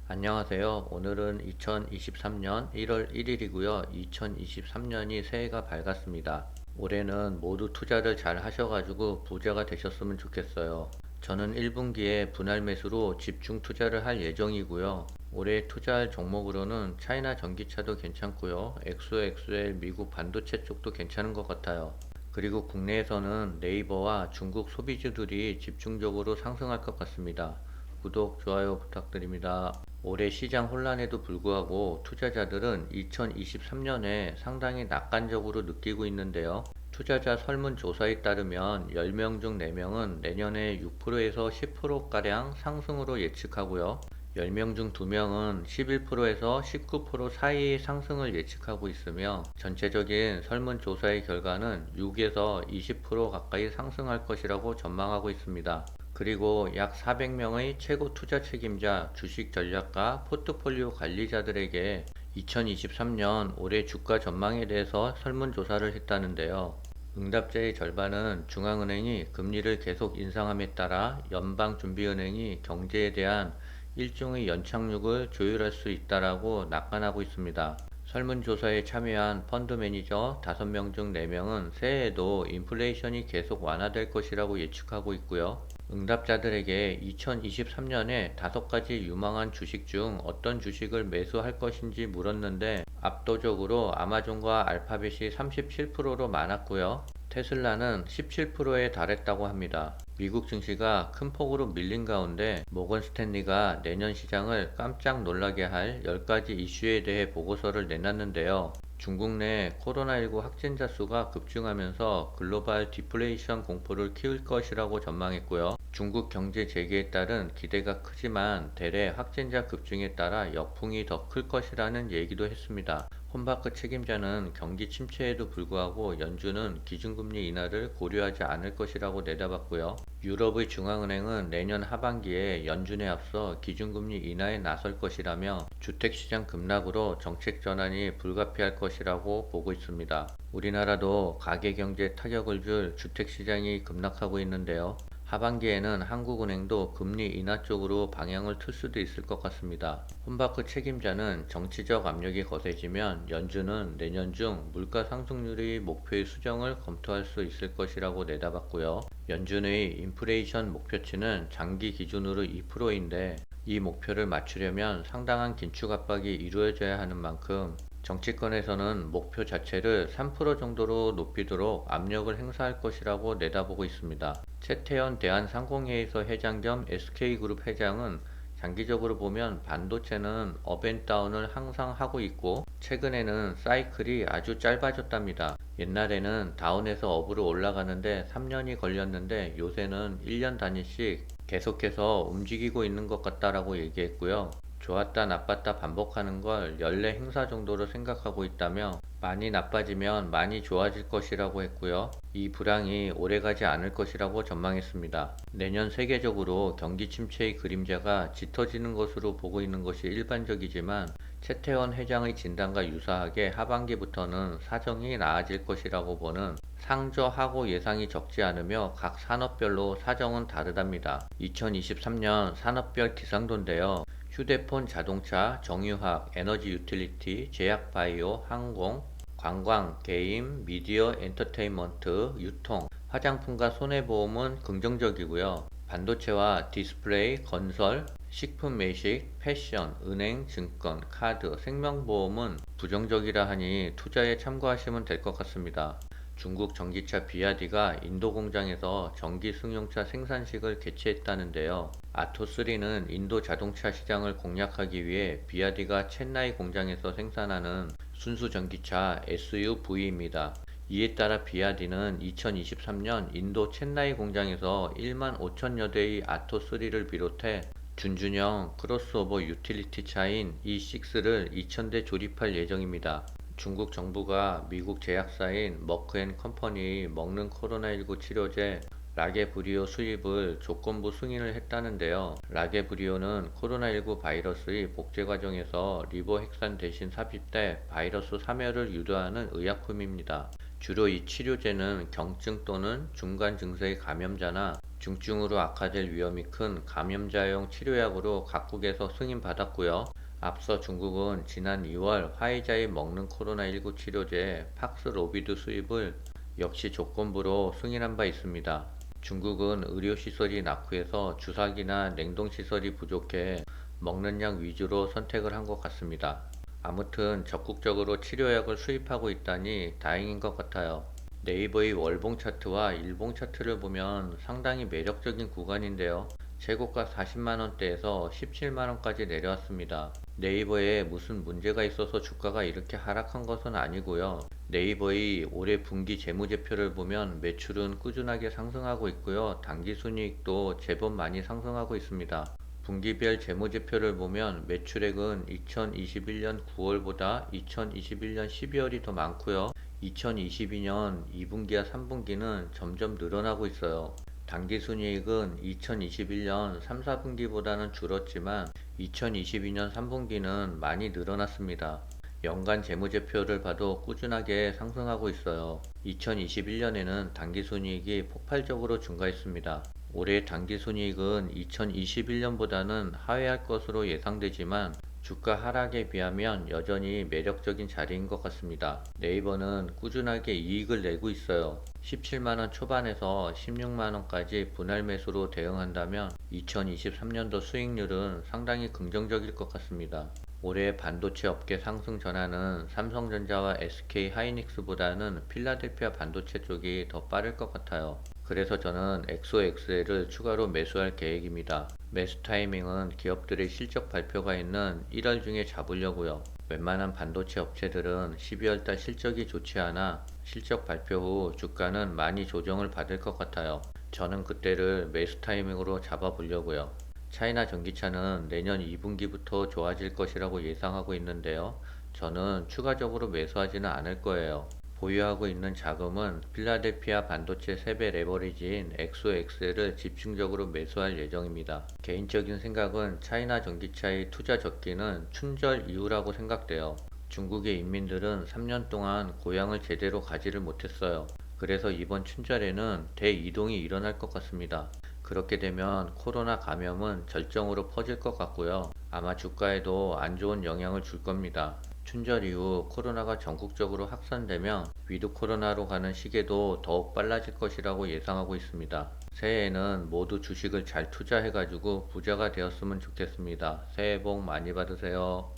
안녕하세요. 오늘은 2023년 1월 1일이고요. 2023년이 새해가 밝았습니다. 올해는 모두 투자를 잘 하셔가지고 부자가 되셨으면 좋겠어요. 저는 1분기에 분할 매수로 집중 투자를 할 예정이고요. 올해 투자할 종목으로는 차이나 전기차도 괜찮고요. 엑소엑스엘 미국 반도체 쪽도 괜찮은 것 같아요. 그리고 국내에서는 네이버와 중국 소비주들이 집중적으로 상승할 것 같습니다. 구독, 좋아요 부탁드립니다. 올해 시장 혼란에도 불구하고 투자자들은 2023년에 상당히 낙관적으로 느끼고 있는데요. 투자자 설문조사에 따르면 10명 중 4명은 내년에 6%에서 10%가량 상승으로 예측하고요. 10명 중 2명은 11%에서 19% 사이의 상승을 예측하고 있으며 전체적인 설문조사의 결과는 6에서 20% 가까이 상승할 것이라고 전망하고 있습니다. 그리고 약 400명의 최고 투자 책임자, 주식 전략가, 포트폴리오 관리자들에게 2023년 올해 주가 전망에 대해서 설문조사를 했다는데요. 응답자의 절반은 중앙은행이 금리를 계속 인상함에 따라 연방준비은행이 경제에 대한 일종의 연착륙을 조율할 수 있다라고 낙관하고 있습니다. 설문조사에 참여한 펀드 매니저 5명 중 4명은 새해에도 인플레이션이 계속 완화될 것이라고 예측하고 있고요. 응답자들에게 2023년에 5가지 유망한 주식 중 어떤 주식을 매수할 것인지 물었는데 압도적으로 아마존과 알파벳이 37%로 많았고요. 테슬라는 17%에 달했다고 합니다. 미국 증시가 큰 폭으로 밀린 가운데 모건 스탠리가 내년 시장을 깜짝 놀라게 할 10가지 이슈에 대해 보고서를 내놨는데요. 중국 내 코로나19 확진자 수가 급증하면서 글로벌 디플레이션 공포를 키울 것이라고 전망했고요. 중국 경제 재개에 따른 기대가 크지만 대래 확진자 급증에 따라 역풍이 더 클 것이라는 얘기도 했습니다. 홈바크 책임자는 경기 침체에도 불구하고 연준은 기준금리 인하를 고려하지 않을 것이라고 내다봤고요. 유럽의 중앙은행은 내년 하반기에 연준에 앞서 기준금리 인하에 나설 것이라며 주택시장 급락으로 정책 전환이 불가피할 것이라고 보고 있습니다. 우리나라도 가계경제에 타격을 줄 주택시장이 급락하고 있는데요. 하반기에는 한국은행도 금리 인하 쪽으로 방향을 틀 수도 있을 것 같습니다. 홈바크 책임자는 정치적 압력이 거세지면 연준은 내년 중 물가 상승률의 목표의 수정을 검토할 수 있을 것이라고 내다봤고요. 연준의 인플레이션 목표치는 장기 기준으로 2%인데 이 목표를 맞추려면 상당한 긴축 압박이 이루어져야 하는 만큼 정치권에서는 목표 자체를 3% 정도로 높이도록 압력을 행사할 것이라고 내다보고 있습니다. 최태원 대한상공회의소 회장 겸 SK그룹 회장은 장기적으로 보면 반도체는 업앤다운을 항상 하고 있고 최근에는 사이클이 아주 짧아졌답니다. 옛날에는 다운에서 업으로 올라가는데 3년이 걸렸는데 요새는 1년 단위씩 계속해서 움직이고 있는 것 같다라고 얘기했고요. 좋았다 나빴다 반복하는 걸 연례 행사 정도로 생각하고 있다며 많이 나빠지면 많이 좋아질 것이라고 했고요. 이 불황이 오래가지 않을 것이라고 전망했습니다. 내년 세계적으로 경기 침체의 그림자가 짙어지는 것으로 보고 있는 것이 일반적이지만 최태원 회장의 진단과 유사하게 하반기부터는 사정이 나아질 것이라고 보는 상저하고 예상이 적지 않으며 각 산업별로 사정은 다르답니다. 2023년 산업별 기상도인데요. 휴대폰, 자동차, 정유학, 에너지 유틸리티, 제약 바이오, 항공, 관광, 게임, 미디어, 엔터테인먼트, 유통, 화장품과 손해보험은 긍정적이고요. 반도체와 디스플레이, 건설, 식품 매식, 패션, 은행, 증권, 카드, 생명보험은 부정적이라 하니 투자에 참고하시면 될 것 같습니다. 중국 전기차 비아디가 인도 공장에서 전기 승용차 생산식을 개최했다는데요. 아토3는 인도 자동차 시장을 공략하기 위해 비아디가 첸나이 공장에서 생산하는 순수 전기차 SUV입니다. 이에 따라 비아디는 2023년 인도 첸나이 공장에서 1만 5천여 대의 아토3를 비롯해 준준형 크로스오버 유틸리티 차인 E6를 2,000대 조립할 예정입니다. 중국 정부가 미국 제약사인 머크앤컴퍼니의 먹는 코로나19 치료제 라게브리오 수입을 조건부 승인을 했다는데요. 라게브리오는 코로나19 바이러스의 복제 과정에서 리보핵산 대신 삽입돼 바이러스 사멸을 유도하는 의약품입니다. 주로 이 치료제는 경증 또는 중간 증세의 감염자나 중증으로 악화될 위험이 큰 감염자용 치료약으로 각국에서 승인받았고요. 앞서 중국은 지난 2월 화이자의 먹는 코로나19 치료제 팍스로비드 수입을 역시 조건부로 승인한 바 있습니다. 중국은 의료시설이 낙후해서 주사기나 냉동시설이 부족해 먹는 약 위주로 선택을 한 것 같습니다. 아무튼 적극적으로 치료약을 수입하고 있다니 다행인 것 같아요. 네이버의 월봉 차트와 일봉 차트를 보면 상당히 매력적인 구간인데요. 최고가 40만원대에서 17만원까지 내려왔습니다. 네이버에 무슨 문제가 있어서 주가가 이렇게 하락한 것은 아니고요. 네이버의 올해 분기 재무제표를 보면 매출은 꾸준하게 상승하고 있고요. 당기순이익도 제법 많이 상승하고 있습니다. 분기별 재무제표를 보면 매출액은 2021년 9월보다 2021년 12월이 더 많고요. 2022년 2분기와 3분기는 점점 늘어나고 있어요. 당기순이익은 2021년 3, 4분기보다는 줄었지만 2022년 3분기는 많이 늘어났습니다. 연간 재무제표를 봐도 꾸준하게 상승하고 있어요. 2021년에는 당기순이익이 폭발적으로 증가했습니다. 올해 당기순이익은 2021년보다는 하회할 것으로 예상되지만 주가 하락에 비하면 여전히 매력적인 자리인 것 같습니다. 네이버는 꾸준하게 이익을 내고 있어요. 17만원 초반에서 16만원까지 분할 매수로 대응한다면 2023년도 수익률은 상당히 긍정적일 것 같습니다. 올해 반도체 업계 상승 전환은 삼성전자와 SK 하이닉스보다는 필라델피아 반도체 쪽이 더 빠를 것 같아요. 그래서 저는 엑소엑스엘을 추가로 매수할 계획입니다. 매수 타이밍은 기업들의 실적 발표가 있는 1월 중에 잡으려고요. 웬만한 반도체 업체들은 12월달 실적이 좋지 않아 실적 발표 후 주가는 많이 조정을 받을 것 같아요. 저는 그때를 매수 타이밍으로 잡아보려고요. 차이나 전기차는 내년 2분기부터 좋아질 것이라고 예상하고 있는데요. 저는 추가적으로 매수하지는 않을 거예요. 보유하고 있는 자금은 필라델피아 반도체 3배 레버리지인 엑소엑스를 집중적으로 매수할 예정입니다. 개인적인 생각은 차이나 전기차의 투자 적기는 춘절 이후라고 생각돼요. 중국의 인민들은 3년 동안 고향을 제대로 가지를 못했어요. 그래서 이번 춘절에는 대이동이 일어날 것 같습니다. 그렇게 되면 코로나 감염은 절정으로 퍼질 것 같고요. 아마 주가에도 안 좋은 영향을 줄 겁니다. 춘절 이후 코로나가 전국적으로 확산되면 위드 코로나로 가는 시계도 더욱 빨라질 것이라고 예상하고 있습니다. 새해에는 모두 주식을 잘 투자해가지고 부자가 되었으면 좋겠습니다. 새해 복 많이 받으세요.